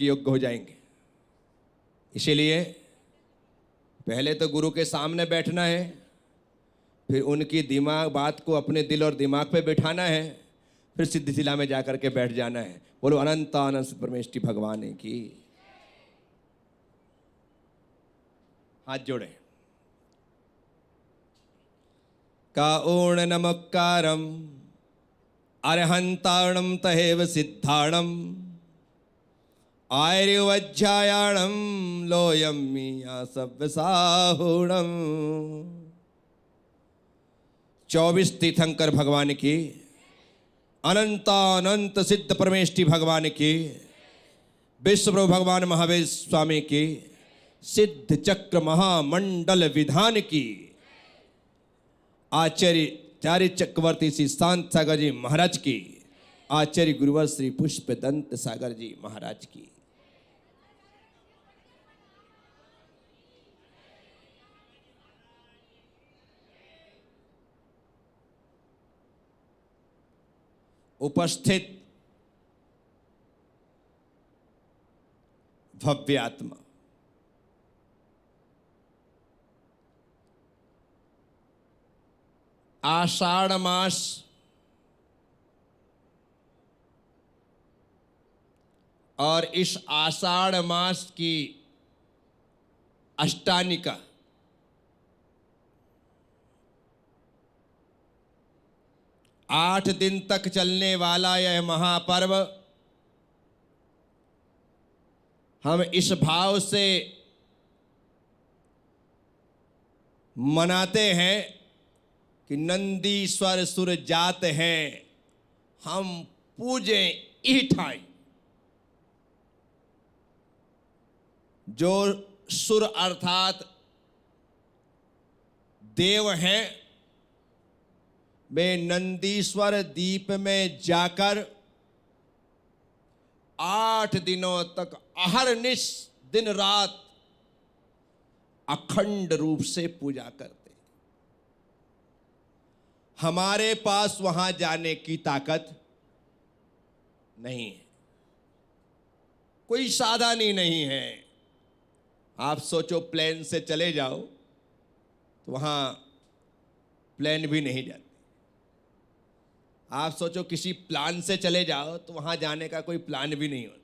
योग्य हो जाएंगे। इसीलिए पहले तो गुरु के सामने बैठना है, फिर उनकी दिमाग बात को अपने दिल और दिमाग पे बिठाना है, फिर सिद्धिशिला में जाकर के बैठ जाना है। बोलो अनंत अनंत परमेष्टि भगवान की। हाथ जोड़े। काऊर्ण नमक्कारम अरहंताणम तहेव सिद्धाणम आयुर्वज्जायाणम लोयम मिया सव्यसाहूणम। 24 तीर्थंकर भगवान की, अनंतानंत सिद्ध परमेष्टि भगवान की, विश्व प्रभु भगवान महावीर स्वामी की, सिद्ध चक्र महामंडल विधान की, आचार्य चक्रवर्ती श्री शांत सागर जी महाराज की, आचार्य गुरुवर श्री पुष्प दंत सागर जी महाराज की। उपस्थित भव्य आत्मा, आषाढ़ मास और इस आषाढ़ मास की अष्टानिका, आठ दिन तक चलने वाला यह महापर्व हम इस भाव से मनाते हैं कि नंदीश्वर सुर जात हैं, हम पूजें ईठाई। जो सुर अर्थात देव हैं, वे नंदीश्वर दीप में जाकर 8 दिनों तक अहरनिश दिन रात अखंड रूप से पूजा करते। हमारे पास वहां जाने की ताकत नहीं है, कोई साधन ही नहीं है। आप सोचो प्लेन से चले जाओ तो वहां प्लेन भी नहीं जाते। आप सोचो किसी प्लान से चले जाओ तो वहां जाने का कोई प्लान भी नहीं होता।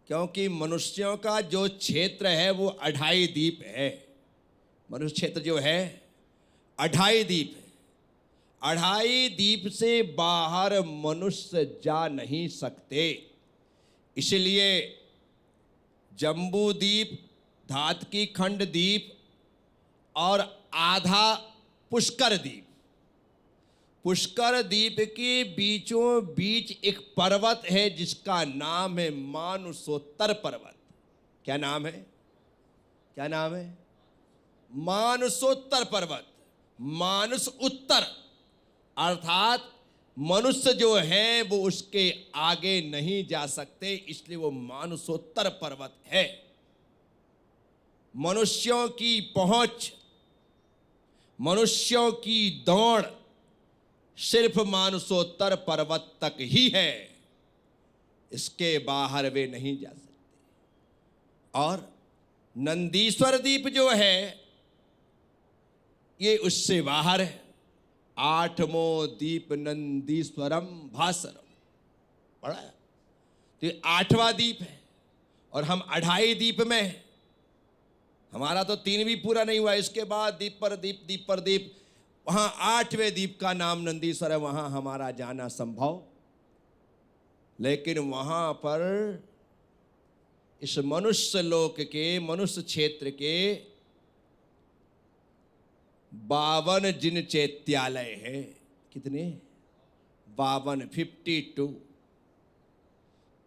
क्योंकि मनुष्यों का जो क्षेत्र है वो 28 द्वीप है। मनुष्य क्षेत्र जो है 28 द्वीप है। 28 द्वीप से बाहर मनुष्य जा नहीं सकते। इसलिए जम्बू द्वीप, धातकी खंड द्वीप और आधा पुष्कर द्वीप, पुष्कर द्वीप के बीचों बीच एक पर्वत है जिसका नाम है मानसोत्तर पर्वत। क्या नाम है? क्या नाम है? मानसोत्तर पर्वत। मानस उत्तर अर्थात मनुष्य जो है वो उसके आगे नहीं जा सकते, इसलिए वो मानसोत्तर पर्वत है। मनुष्यों की पहुंच, मनुष्यों की दौड़ सिर्फ मानसोत्तर पर्वत तक ही है, इसके बाहर वे नहीं जा सकते। और नंदीश्वर द्वीप जो है ये उससे बाहर है। 8वां द्वीप नंदीश्वरम भास्वरम, पढ़ा? तो ये 8वां द्वीप है और हम 28 द्वीप में हैं। हमारा तो 3 भी पूरा नहीं हुआ, इसके बाद द्वीप पर द्वीप, द्वीप पर द्वीप, वहां 8वें द्वीप का नाम नंदीश्वर है, वहां हमारा जाना संभव। लेकिन वहां पर इस मनुष्य लोक के, मनुष्य क्षेत्र के 52 जिन चैत्यालय है। कितने? 52, 52।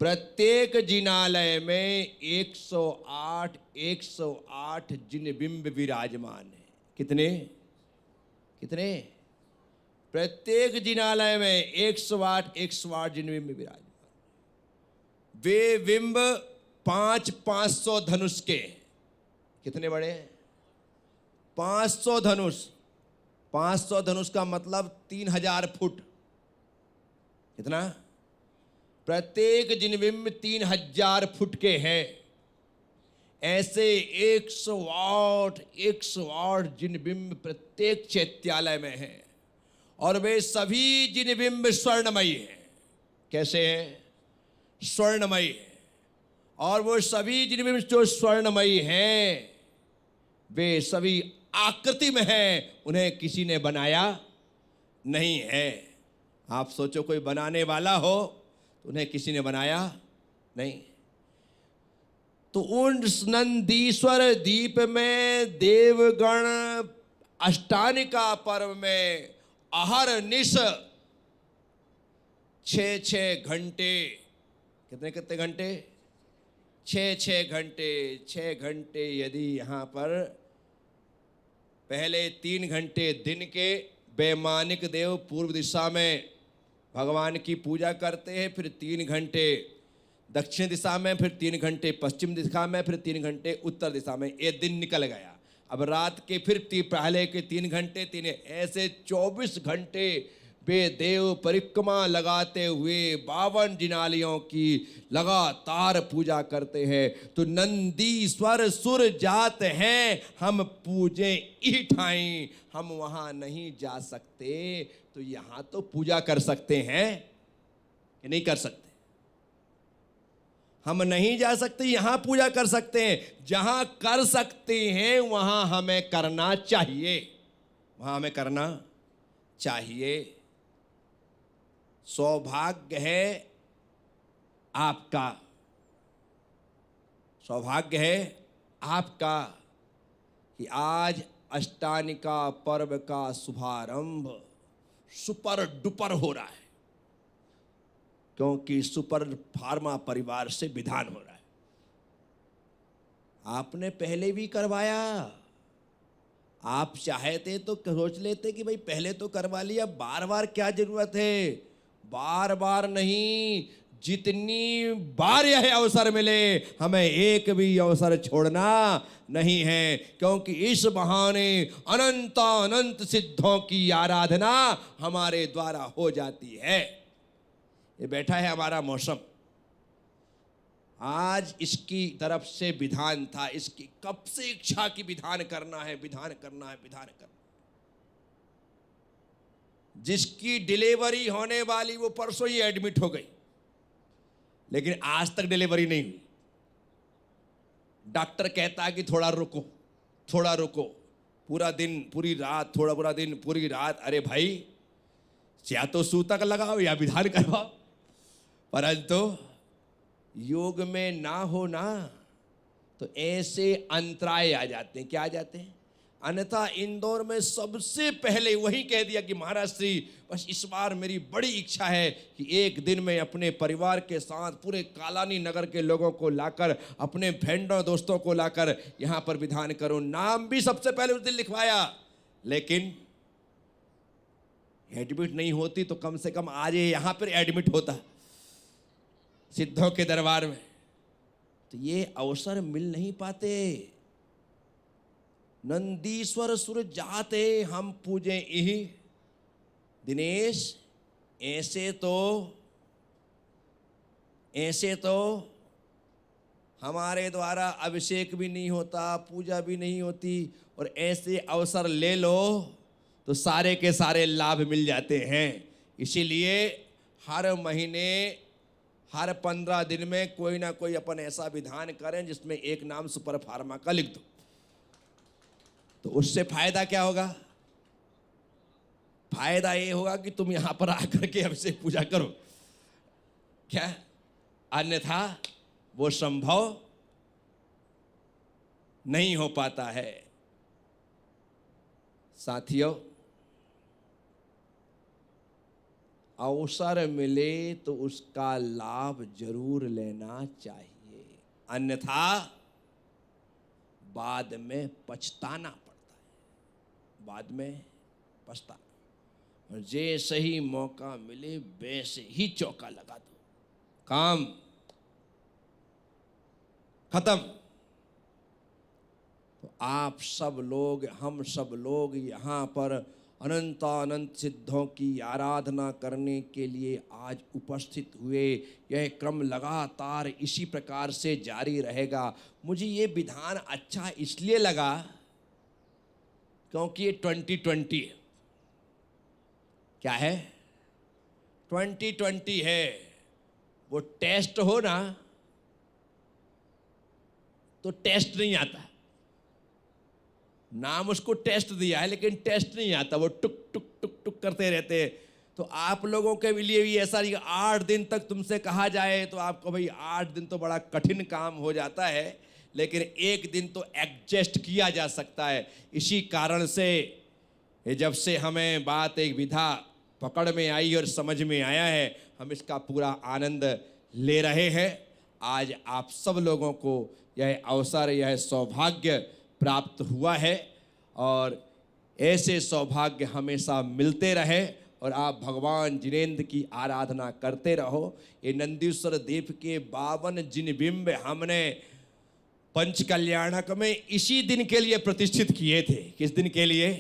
प्रत्येक जिनालय में 108 जिन बिंब विराजमान है। कितने? कितने? प्रत्येक जिनालय में 108 जिन बिंब विराजमान। वे बिंब 500 धनुष के। कितने बड़े? 500 धनुष। 500 धनुष का मतलब 3000 फुट। कितना? प्रत्येक जिनबिंब 3000 फुट के हैं। ऐसे 108 जिनबिंब प्रत्येक चैत्यालय में हैं और वे सभी जिनबिंब स्वर्णमयी हैं। कैसे हैं? स्वर्णमयी है। और वो सभी जिनबिंब जो स्वर्णमयी हैं वे सभी आकृति में हैं, उन्हें किसी ने बनाया नहीं है। आप सोचो कोई बनाने वाला हो तो उन्हें किसी ने बनाया नहीं। तो उन नंदीश्वर द्वीप में देवगण अष्टानिका पर्व में अहरनिश 6 घंटे, कितने घंटे? 6 घंटे, 6 घंटे। यदि यहाँ पर पहले 3 घंटे दिन के वैमानिक देव पूर्व दिशा में भगवान की पूजा करते हैं, फिर 3 घंटे दक्षिण दिशा में, फिर 3 घंटे पश्चिम दिशा में, फिर 3 घंटे उत्तर दिशा में। ये दिन निकल गया। अब रात के फिर पहले के 3 घंटे, 3 ऐसे 24 घंटे वे देव परिक्रमा लगाते हुए 52 जिनालियों की लगातार पूजा करते हैं। तो नंदीश्वर सुर जात हैं, हम पूजे ई ठाई, हम वहां नहीं जा सकते। तो यहां तो पूजा कर सकते हैं कि नहीं कर सकते? हम नहीं जा सकते, यहां पूजा कर सकते हैं। जहां कर सकते हैं वहां हमें करना चाहिए, वहां हमें करना चाहिए। सौभाग्य है आपका, सौभाग्य है आपका कि आज अष्टानिका पर्व का शुभारंभ सुपर डुपर हो रहा है, क्योंकि सुपर फार्मा परिवार से विधान हो रहा है। आपने पहले भी करवाया, आप चाहते तो सोच लेते कि भाई पहले तो करवा लिया, बार बार क्या जरूरत है? बार बार नहीं, जितनी बार यह अवसर मिले हमें एक भी अवसर छोड़ना नहीं है, क्योंकि इस बहाने अनंत अनंत सिद्धों की आराधना हमारे द्वारा हो जाती है। ये बैठा है हमारा मौसम, आज इसकी तरफ से विधान था, इसकी कब से इच्छा की विधान करना है, विधान करना है, विधान करना। जिसकी डिलीवरी होने वाली वो परसों ही एडमिट हो गई, लेकिन आज तक डिलीवरी नहीं हुई। डॉक्टर कहता है कि थोड़ा रुको, थोड़ा रुको, पूरा दिन पूरी रात, थोड़ा पूरा दिन पूरी रात। अरे भाई, या तो सूतक लगाओ या विधान करवाओ, परंतु योग में ना हो ना तो ऐसे अंतराय आ जाते हैं। क्या आ जाते हैं? अन्यथा इंदौर में सबसे पहले वही कह दिया कि महाराज श्री, बस इस बार मेरी बड़ी इच्छा है कि एक दिन में अपने परिवार के साथ पूरे कालानी नगर के लोगों को लाकर, अपने फ्रेंडों दोस्तों को लाकर यहाँ पर विधान करूं। नाम भी सबसे पहले उस दिन लिखवाया, लेकिन एडमिट नहीं होती तो कम से कम आज ये यहाँ पर एडमिट होता सिद्धों के दरबार में। तो ये अवसर मिल नहीं पाते। नंदीश्वर सुर जाते हम पूजे यही। दिनेश, ऐसे तो हमारे द्वारा अभिषेक भी नहीं होता, पूजा भी नहीं होती, और ऐसे अवसर ले लो तो सारे के सारे लाभ मिल जाते हैं। इसीलिए हर महीने, हर 15 दिन में कोई ना कोई अपन ऐसा विधान करें जिसमें एक नाम सुपर फार्मा का लिख दो। तो उससे फायदा क्या होगा? फायदा ये होगा कि तुम यहां पर आकर के हमसे पूजा करो। क्या? अन्यथा वो संभव नहीं हो पाता है। साथियों, अवसर मिले तो उसका लाभ जरूर लेना चाहिए, अन्यथा बाद में पछताना पड़ता है, बाद में पछताना। और जैसे ही मौका मिले वैसे ही चौका लगा दो, काम खत्म। तो आप सब लोग, हम सब लोग यहाँ पर अनंत अनंत सिद्धों की आराधना करने के लिए आज उपस्थित हुए। यह क्रम लगातार इसी प्रकार से जारी रहेगा। मुझे ये विधान अच्छा इसलिए लगा क्योंकि ये 2020 है। क्या है? 2020 है। वो टेस्ट हो ना तो टेस्ट नहीं आता। नाम उसको टेस्ट दिया है लेकिन टेस्ट नहीं आता, वो टुक टुक टुक टुक करते रहते हैं। तो आप लोगों के लिए भी ऐसा नहीं, 8 दिन तक तुमसे कहा जाए तो आपको भाई 8 दिन तो बड़ा कठिन काम हो जाता है, लेकिन 1 दिन तो एडजस्ट किया जा सकता है। इसी कारण से जब से हमें बात एक विधा पकड़ में आई और समझ में आया है, हम इसका पूरा आनंद ले रहे हैं। आज आप सब लोगों को यह अवसर, यह सौभाग्य प्राप्त हुआ है और ऐसे सौभाग्य हमेशा मिलते रहे और आप भगवान जिनेंद्र की आराधना करते रहो। ये नंदीश्वर द्वीप के 52 जिन बिंब हमने पंच कल्याणक में इसी दिन के लिए प्रतिष्ठित किए थे। किस दिन के लिए?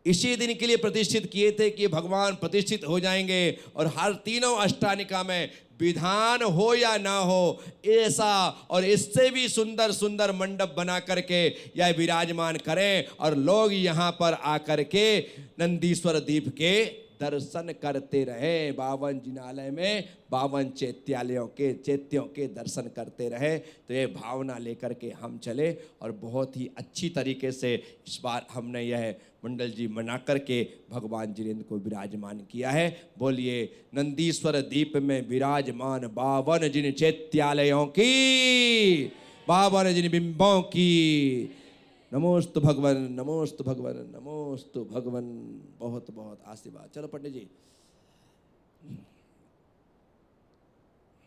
इसी दिन के लिए प्रतिष्ठित किए थे कि भगवान प्रतिष्ठित हो जाएंगे और हर तीनों अष्टानिका में विधान हो या ना हो, ऐसा और इससे भी सुंदर सुंदर मंडप बना करके यह विराजमान करें और लोग यहाँ पर आकर के नंदीश्वर द्वीप के दर्शन करते रहे। 52 जिनालय में 52 चैत्यों के दर्शन करते रहे। तो ये भावना लेकर के हम चले और बहुत ही अच्छी तरीके से इस बार हमने यह मंडल जी मना करके भगवान जिनेंद्र को विराजमान किया है। बोलिए नंदीश्वर द्वीप में विराजमान 52 जिन चैत्यालयों की, 52 जिन बिंबों की। नमोस्तु भगवन, नमोस्तु भगवन, नमोस्तु भगवन। बहुत बहुत आशीर्वाद। चलो पंडित जी।